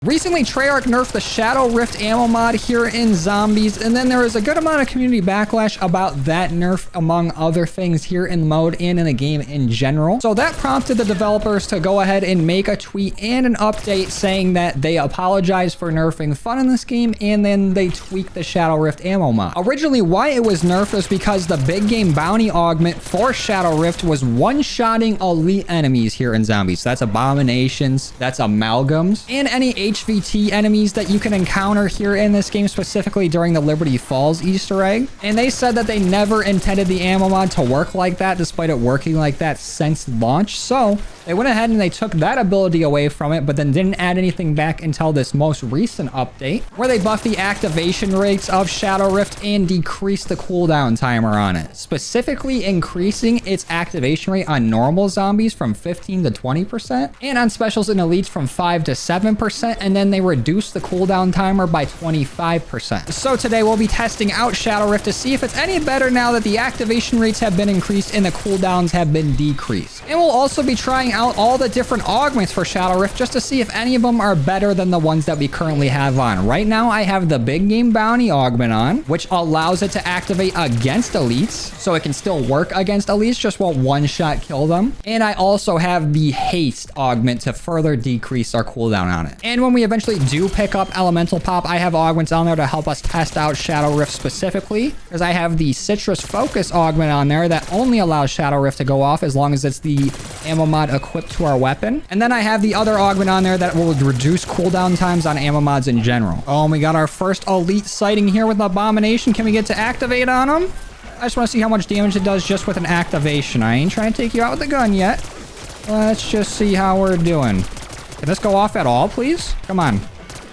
Recently, Treyarch nerfed the Shadow Rift ammo mod here in Zombies, and then there was a good amount of community backlash about that nerf among other things here in the mode and in the game in general. So that prompted the developers to go ahead and make a tweet and an update saying that they apologize for nerfing fun in this game, and then they tweaked the Shadow Rift ammo mod. Originally, why it was nerfed was because the big game bounty augment for Shadow Rift was one-shotting elite enemies here in Zombies. So that's abominations, that's amalgams, and any HVT enemies that you can encounter here in this game, specifically during the Liberty Falls Easter egg. And they said that they never intended the ammo mod to work like that, despite it working like that since launch. So they went ahead and they took that ability away from it, but then didn't add anything back until this most recent update, where they buffed the activation rates of Shadow Rift and decreased the cooldown timer on it, specifically increasing its activation rate on normal zombies from 15 to 20%, and on specials and elites from 5 to 7%, and then they reduced the cooldown timer by 25%. So today we'll be testing out Shadow Rift to see if it's any better now that the activation rates have been increased and the cooldowns have been decreased. And we'll also be trying out all the different augments for Shadow Rift just to see if any of them are better than the ones that we currently have on. Right now I have the big game bounty augment on, which allows it to activate against elites, so it can still work against elites, just won't one-shot kill them. And I also have the haste augment to further decrease our cooldown on it. And when we eventually do pick up Elemental Pop, I have augments on there to help us test out Shadow Rift specifically, because I have the Citrus Focus augment on there that only allows Shadow Rift to go off as long as it's the ammo mod equipped to our weapon. And then I have the other augment on there that will reduce cooldown times on ammo mods in general. Oh, and we got our first elite sighting here with Abomination. Can we get to activate on him? I just want to see how much damage it does just with an activation. I ain't trying to take you out with a gun yet. Let's just see how we're doing. Can this go off at all, please? Come on.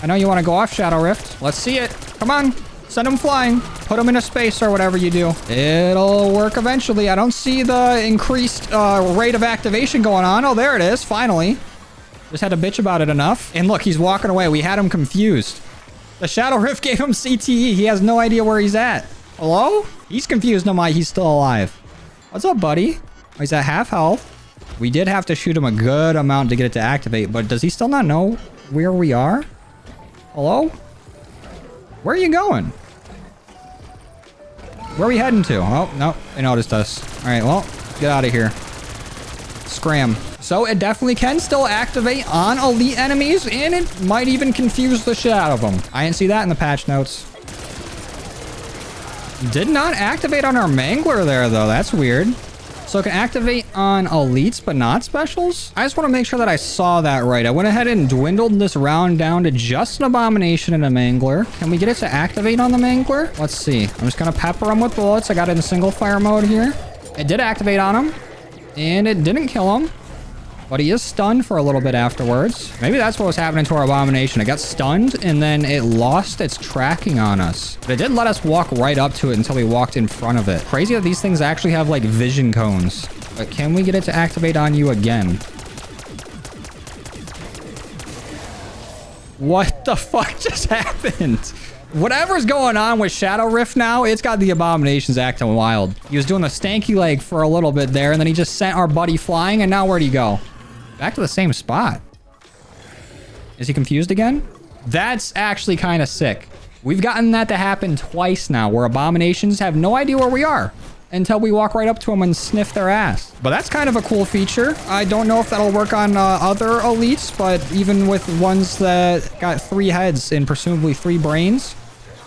I know you want to go off, Shadow Rift. Let's see it. Come on. Send him flying. Put him in a space or whatever you do. It'll work eventually. I don't see the increased rate of activation going on. Oh, there it is. Finally. Just had to bitch about it enough. And look, he's walking away. We had him confused. The Shadow Rift gave him CTE. He has no idea where he's at. Hello? He's confused. No, he's still alive. What's up, buddy? Oh, he's at half health. We did have to shoot him a good amount to get it to activate, but does he still not know where we are? Hello? Where are you going? Where are we heading to? Oh, no. They noticed us. All right, well, get out of here. Scram. So it definitely can still activate on elite enemies, and it might even confuse the shit out of them. I didn't see that in the patch notes. Did not activate on our Mangler there, though. That's weird. So it can activate on elites, but not specials? I just want to make sure that I saw that right. I went ahead and dwindled this round down to just an Abomination and a Mangler. Can we get it to activate on the Mangler? Let's see. I'm just going to pepper him with bullets. I got it in single fire mode here. It did activate on him, and it didn't kill him. But he is stunned for a little bit afterwards. Maybe that's what was happening to our Abomination. It got stunned, and then it lost its tracking on us. But it did let us walk right up to it until we walked in front of it. Crazy that these things actually have, like, vision cones. But can we get it to activate on you again? What the fuck just happened? Whatever's going on with Shadow Rift now, it's got the Abominations acting wild. He was doing the stanky leg for a little bit there, and then he just sent our buddy flying, and now where'd he go? Back to the same spot. Is he confused again? That's actually kind of sick. We've gotten that to happen twice now, where Abominations have no idea where we are until we walk right up to them and sniff their ass. But that's kind of a cool feature. I don't know if that'll work on other elites, but even with ones that got 3 heads and presumably 3 brains,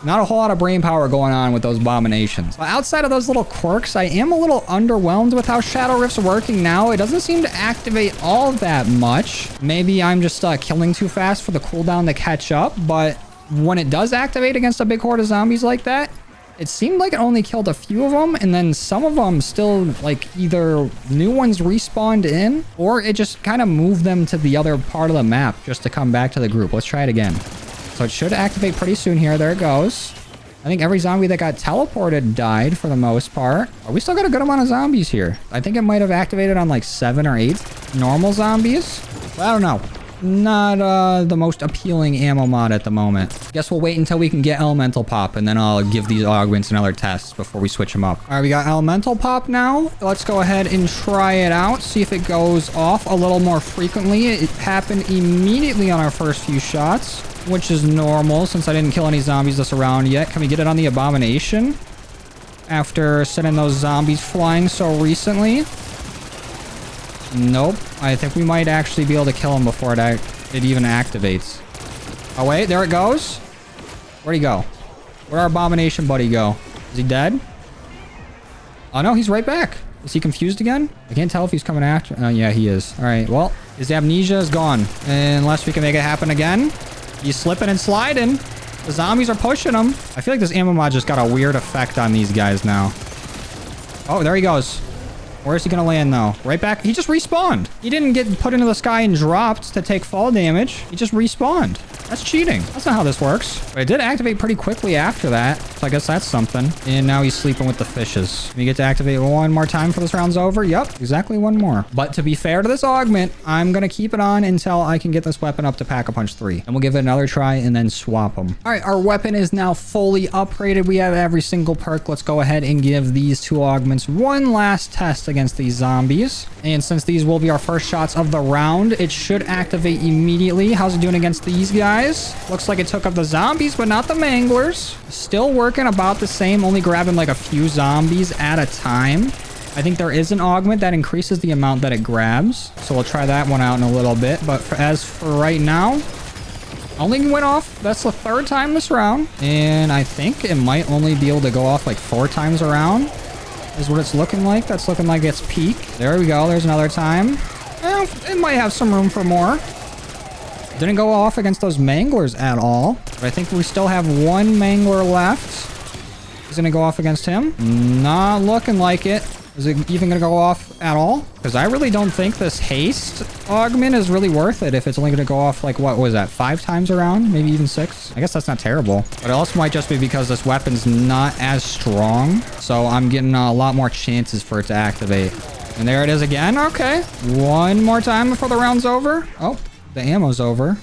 not a whole lot of brain power going on with those Abominations. But outside of those little quirks, I am a little underwhelmed with how Shadow Rift's working now. It doesn't seem to activate all that much. Maybe I'm just killing too fast for the cooldown to catch up, but when it does activate against a big horde of zombies like that, it seemed like it only killed a few of them, and then some of them still, like, either new ones respawned in, or it just kind of moved them to the other part of the map just to come back to the group. Let's try it again. So it should activate pretty soon here. There it goes. I think every zombie that got teleported died for the most part. Oh, we still got a good amount of zombies here. I think it might have activated on like 7 or 8 normal zombies. But I don't know. not the most appealing ammo mod at the moment. Guess we'll wait until we can get elemental pop, and then I'll give these augments another test before we switch them up. All right, we got elemental pop now. Let's go ahead and try it out, see if it goes off a little more frequently. It happened immediately on our first few shots, which is normal since I didn't kill any zombies this round yet. Can we get it on the abomination after sending those zombies flying so recently? Nope. I think we might actually be able to kill him before it even activates. Oh, wait. There it goes. Where'd he go? Where'd our abomination buddy go? Is he dead? Oh, no. He's right back. Is he confused again? I can't tell if he's coming after. Oh, yeah, he is. All right. Well, his amnesia is gone. Unless we can make it happen again. He's slipping and sliding. The zombies are pushing him. I feel like this ammo mod just got a weird effect on these guys now. Oh, there he goes. Where's he gonna land though? Right back? He just respawned. He didn't get put into the sky and dropped to take fall damage. He just respawned. That's cheating. That's not how this works. But it did activate pretty quickly after that. So I guess that's something. And now he's sleeping with the fishes. We get to activate one more time for this round's over. Yep, exactly one more. But to be fair to this augment, I'm gonna keep it on until I can get this weapon up to Pack-a-Punch 3. And we'll give it another try and then swap them. All right, our weapon is now fully upgraded. We have every single perk. Let's go ahead and give these two augments one last test against these zombies. And since these will be our first shots of the round, it should activate immediately. How's it doing against these guys? Looks like it took up the zombies, but not the manglers. Still working about the same, only grabbing like a few zombies at a time. I think there is an augment that increases the amount that it grabs. So we'll try that one out in a little bit. But as for right now, only went off. That's the third time this round. And I think it might only be able to go off like 4 times around. Is what it's looking like. That's looking like its peak. There we go. There's another time. Well, it might have some room for more. Didn't go off against those manglers at all. But I think we still have one mangler left. Is it gonna go off against him? Not looking like it. Is it even gonna go off at all? Because I really don't think this haste augment is really worth it if it's only gonna go off like, what was that, 5 times around? Maybe even 6? I guess that's not terrible. But it also might just be because this weapon's not as strong. So I'm getting a lot more chances for it to activate. And there it is again. Okay. One more time before the round's over. Oh, the ammo's over.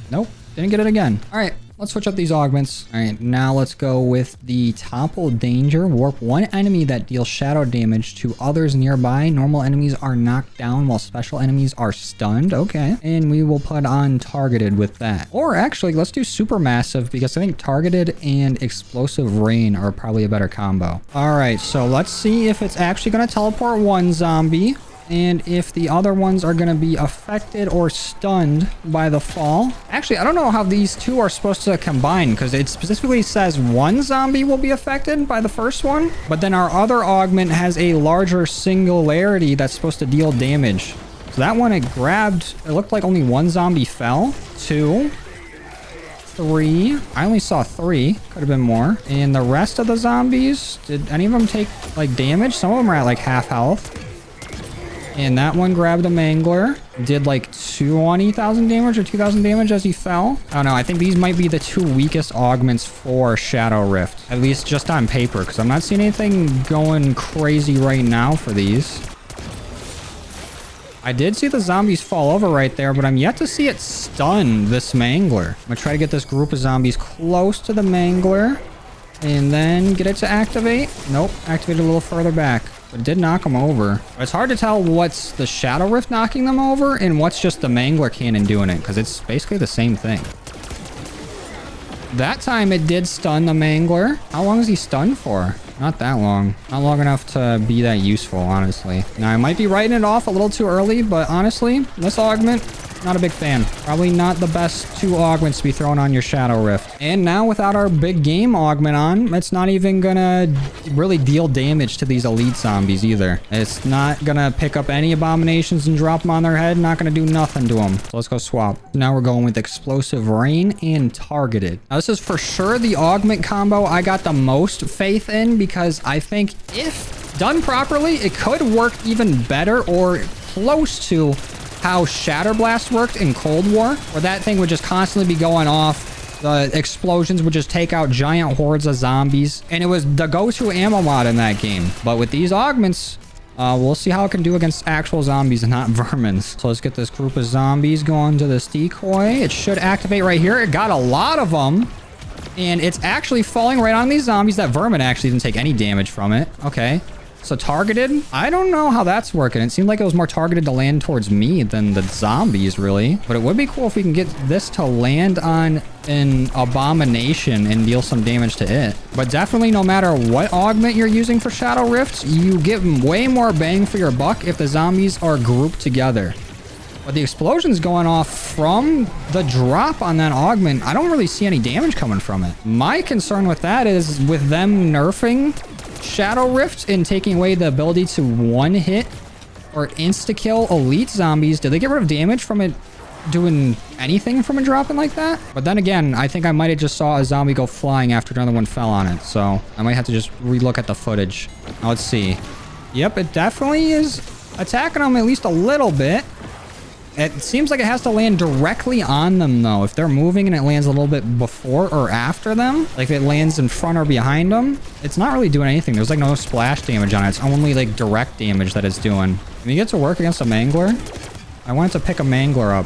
Nope. Didn't get it again. All right. Let's switch up these augments. All right, now let's go with the Topple Danger. Warp one enemy that deals shadow damage to others nearby. Normal enemies are knocked down while special enemies are stunned. Okay. And we will put on Targeted with that. Or actually, let's do Supermassive because I think Targeted and Explosive Rain are probably a better combo. All right, so let's see if it's actually going to teleport one zombie. And if the other ones are going to be affected or stunned by the fall. Actually, I don't know how these two are supposed to combine because it specifically says one zombie will be affected by the first one. But then our other augment has a larger singularity that's supposed to deal damage. So that one it grabbed, it looked like only one zombie fell. 2, 3. I only saw 3. Could have been more. And the rest of the zombies, did any of them take like damage? Some of them are at like half health. And that one grabbed a mangler. Did like 20,000 damage or 2,000 damage as he fell. I don't know. I think these might be the 2 weakest augments for Shadow Rift. At least just on paper. Because I'm not seeing anything going crazy right now for these. I did see the zombies fall over right there. But I'm yet to see it stun this mangler. I'm going to try to get this group of zombies close to the mangler. And then get it to activate. Nope. Activated a little further back. But it did knock them over. But it's hard to tell what's the Shadow Rift knocking them over and what's just the Mangler Cannon doing it. Because it's basically the same thing. That time it did stun the Mangler. How long is he stunned for? Not that long. Not long enough to be that useful, honestly. Now, I might be writing it off a little too early. But honestly, this augment, not a big fan. Probably not the best 2 augments to be thrown on your Shadow Rift. And now without our big game augment on, it's not even gonna really deal damage to these elite zombies either. It's not gonna pick up any abominations and drop them on their head. Not gonna do nothing to them. So let's go swap. Now we're going with Explosive Rain and Targeted. Now this is for sure the augment combo I got the most faith in because I think if done properly, it could work even better or close to how Shatter Blast worked in Cold War, where that thing would just constantly be going off. The explosions would just take out giant hordes of zombies. And it was the go-to ammo mod in that game. But with these augments, We'll see how it can do against actual zombies and not vermins. So let's get this group of zombies going to this decoy. It should activate right here. It got a lot of them. And it's actually falling right on these zombies. That vermin actually didn't take any damage from it. Okay. So targeted. I don't know how that's working. It seemed like it was more targeted to land towards me than the zombies, really. But it would be cool if we can get this to land on an abomination and deal some damage to it. But definitely, no matter what augment you're using for Shadow Rifts, you get way more bang for your buck if the zombies are grouped together. But the explosions going off from the drop on that augment, I don't really see any damage coming from it. My concern with that is with them nerfing Shadow Rift and taking away the ability to one-hit or insta-kill elite zombies. Did they get rid of damage from it doing anything from a dropping like that? But then again, I think I might have just saw a zombie go flying after another one fell on it. So I might have to just relook at the footage. Now let's see. Yep, it definitely is attacking them at least a little bit. It seems like it has to land directly on them, though. If they're moving and it lands a little bit before or after them, like if it lands in front or behind them, it's not really doing anything. There's like no splash damage on it. It's only like direct damage that it's doing. Can you get to work against a mangler? I wanted to pick a mangler up.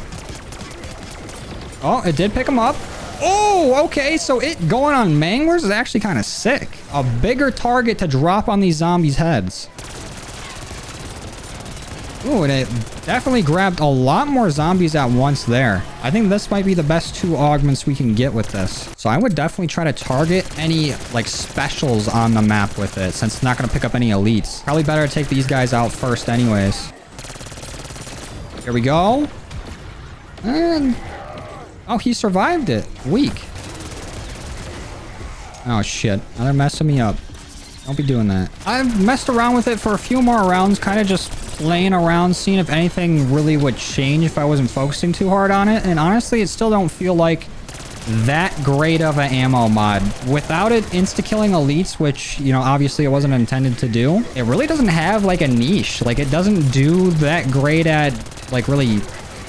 Oh, it did pick him up. Oh, okay. So it going on manglers is actually kind of sick. A bigger target to drop on these zombies' heads. Ooh, and it definitely grabbed a lot more zombies at once there. I think this might be the best 2 augments we can get with this. So I would definitely try to target any like specials on the map with it, since it's not going to pick up any elites. Probably better to take these guys out first anyways. Here we go. And oh, he survived it. Weak. Oh shit. Now they're messing me up. Don't be doing that. I've messed around with it for a few more rounds, kind of just playing around, seeing if anything really would change if I wasn't focusing too hard on it. And honestly, it still don't feel like that great of an ammo mod. Without it insta-killing elites, which, you know, obviously it wasn't intended to do, it really doesn't have like a niche. Like it doesn't do that great at like really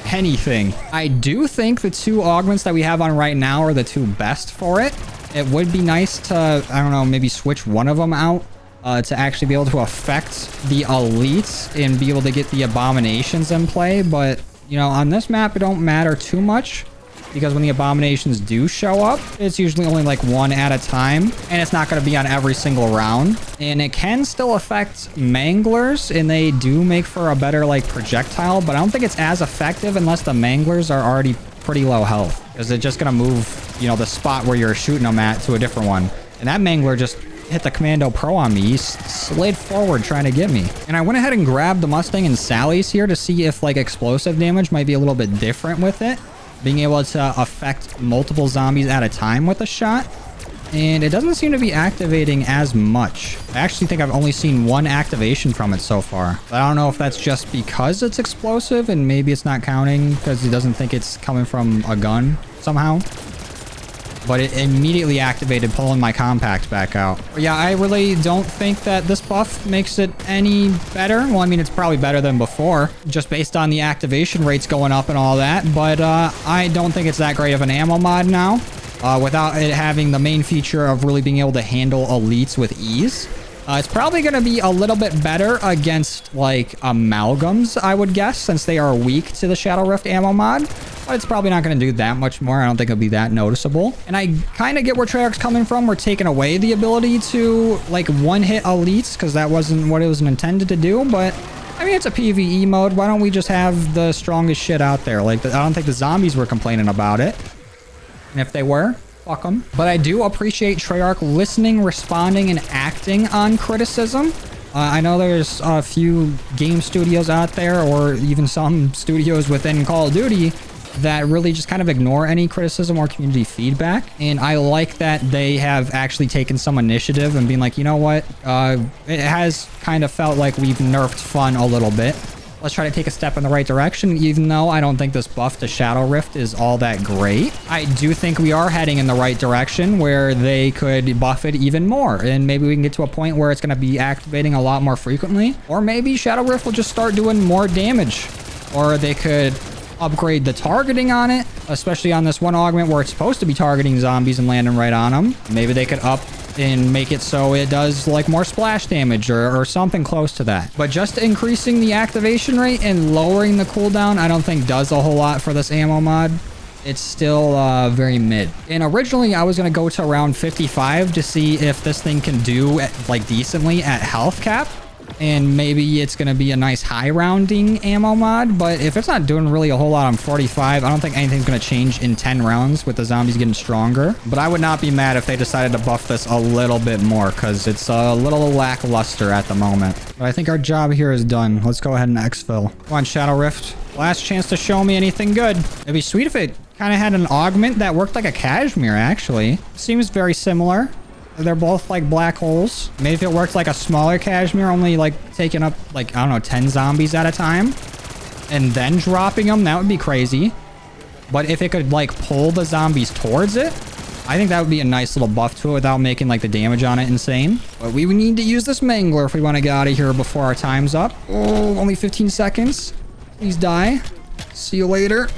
anything. I do think the 2 augments that we have on right now are the 2 best for it. It would be nice to, I don't know, maybe switch one of them out to actually be able to affect the elites and be able to get the abominations in play. But, you know, on this map, it don't matter too much because when the abominations do show up, it's usually only like 1 at a time, and it's not going to be on every single round. And it can still affect manglers, and they do make for a better like projectile, but I don't think it's as effective unless the manglers are already pretty low health, because it's just going to move, you know, the spot where you're shooting them at to a different one. And that mangler just hit the Commando Pro on me. He slid forward trying to get me. And I went ahead and grabbed the Mustang and Sally's here to see if like explosive damage might be a little bit different with it, being able to affect multiple zombies at a time with a shot. And it doesn't seem to be activating as much. I actually think I've only seen 1 activation from it so far. But I don't know if that's just because it's explosive and maybe it's not counting because he doesn't think it's coming from a gun somehow. But it immediately activated, pulling my compact back out. But yeah, I really don't think that this buff makes it any better. Well, I mean, it's probably better than before, just based on the activation rates going up and all that. But I don't think it's that great of an ammo mod now, without it having the main feature of really being able to handle elites with ease. It's probably going to be a little bit better against like amalgams, I would guess, since they are weak to the Shadow Rift ammo mod. But it's probably not going to do that much more. I don't think it'll be that noticeable. And I kind of get where Treyarch's coming from. We're taking away the ability to like one-hit elites because that wasn't what it was intended to do. But I mean, it's a PvE mode. Why don't we just have the strongest shit out there? Like, I don't think the zombies were complaining about it. And if they were, fuck them. But I do appreciate Treyarch listening, responding, and acting on criticism. I know there's a few game studios out there, or even some studios within Call of Duty, that really just kind of ignore any criticism or community feedback. And I like that they have actually taken some initiative and being like, you know what? It has kind of felt like we've nerfed fun a little bit. Let's try to take a step in the right direction, even though I don't think this buff to Shadow Rift is all that great. I do think we are heading in the right direction where they could buff it even more. And maybe we can get to a point where it's going to be activating a lot more frequently. Or maybe Shadow Rift will just start doing more damage. Or they could upgrade the targeting on it, especially on this one augment where it's supposed to be targeting zombies and landing right on them. Maybe they could up and make it so it does like more splash damage or something close to that. But just increasing the activation rate and lowering the cooldown, I don't think does a whole lot for this ammo mod. It's still very mid. And originally I was going to go to around 55 to see if this thing can do like decently at health cap. And maybe it's going to be a nice high rounding ammo mod. But if it's not doing really a whole lot on 45, I don't think anything's going to change in 10 rounds with the zombies getting stronger. But I would not be mad if they decided to buff this a little bit more because it's a little lackluster at the moment. But I think our job here is done. Let's go ahead and exfil. Come on, Shadow Rift. Last chance to show me anything good. It'd be sweet if it kind of had an augment that worked like a cashmere, actually. Seems very similar. They're both like black holes. Maybe if it worked like a smaller cashmere, only like taking up like, I don't know, 10 zombies at a time and then dropping them, that would be crazy. But if it could like pull the zombies towards it, I think that would be a nice little buff to it without making like the damage on it insane. But we would need to use this mangler if we want to get out of here before our time's up. Oh, only 15 seconds. Please die. See you later.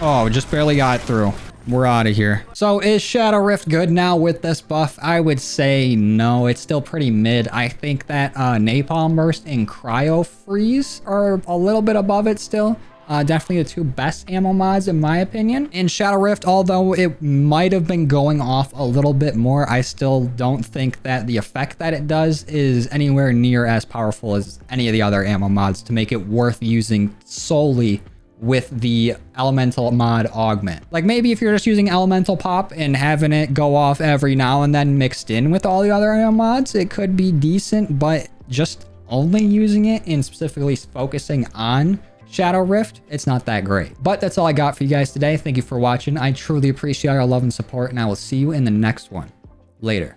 Oh, just barely got through. We're out of here. So is Shadow Rift good now with this buff? I would say no. It's still pretty mid. I think that Napalm Burst and Cryo Freeze are a little bit above it still. Definitely the two best ammo mods in my opinion. And Shadow Rift, although it might have been going off a little bit more, I still don't think that the effect that it does is anywhere near as powerful as any of the other ammo mods to make it worth using solely with the elemental mod augment. Like maybe if you're just using elemental pop and having it go off every now and then mixed in with all the other ammo mods, it could be decent, but just only using it and specifically focusing on Shadow Rift, it's not that great. But that's all I got for you guys today. Thank you for watching. I truly appreciate your love and support, and I will see you in the next one. Later.